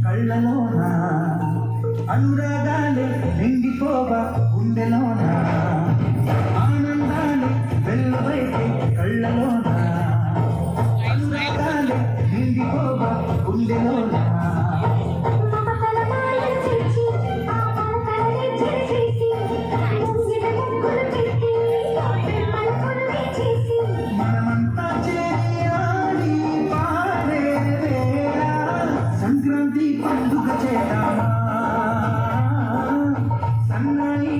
కళ్ళలోన అనురాగాలే నిండిపోవా గుండెలోన ఆనందాలే వెల్లువైతే కళ్ళలోన అనురాగాలే నిండిపోవా గుండెలోన మనమంతా చేయాలి పాడే వేళ సంక్రాంతి పండుగ చేద్దామా సన్నాయి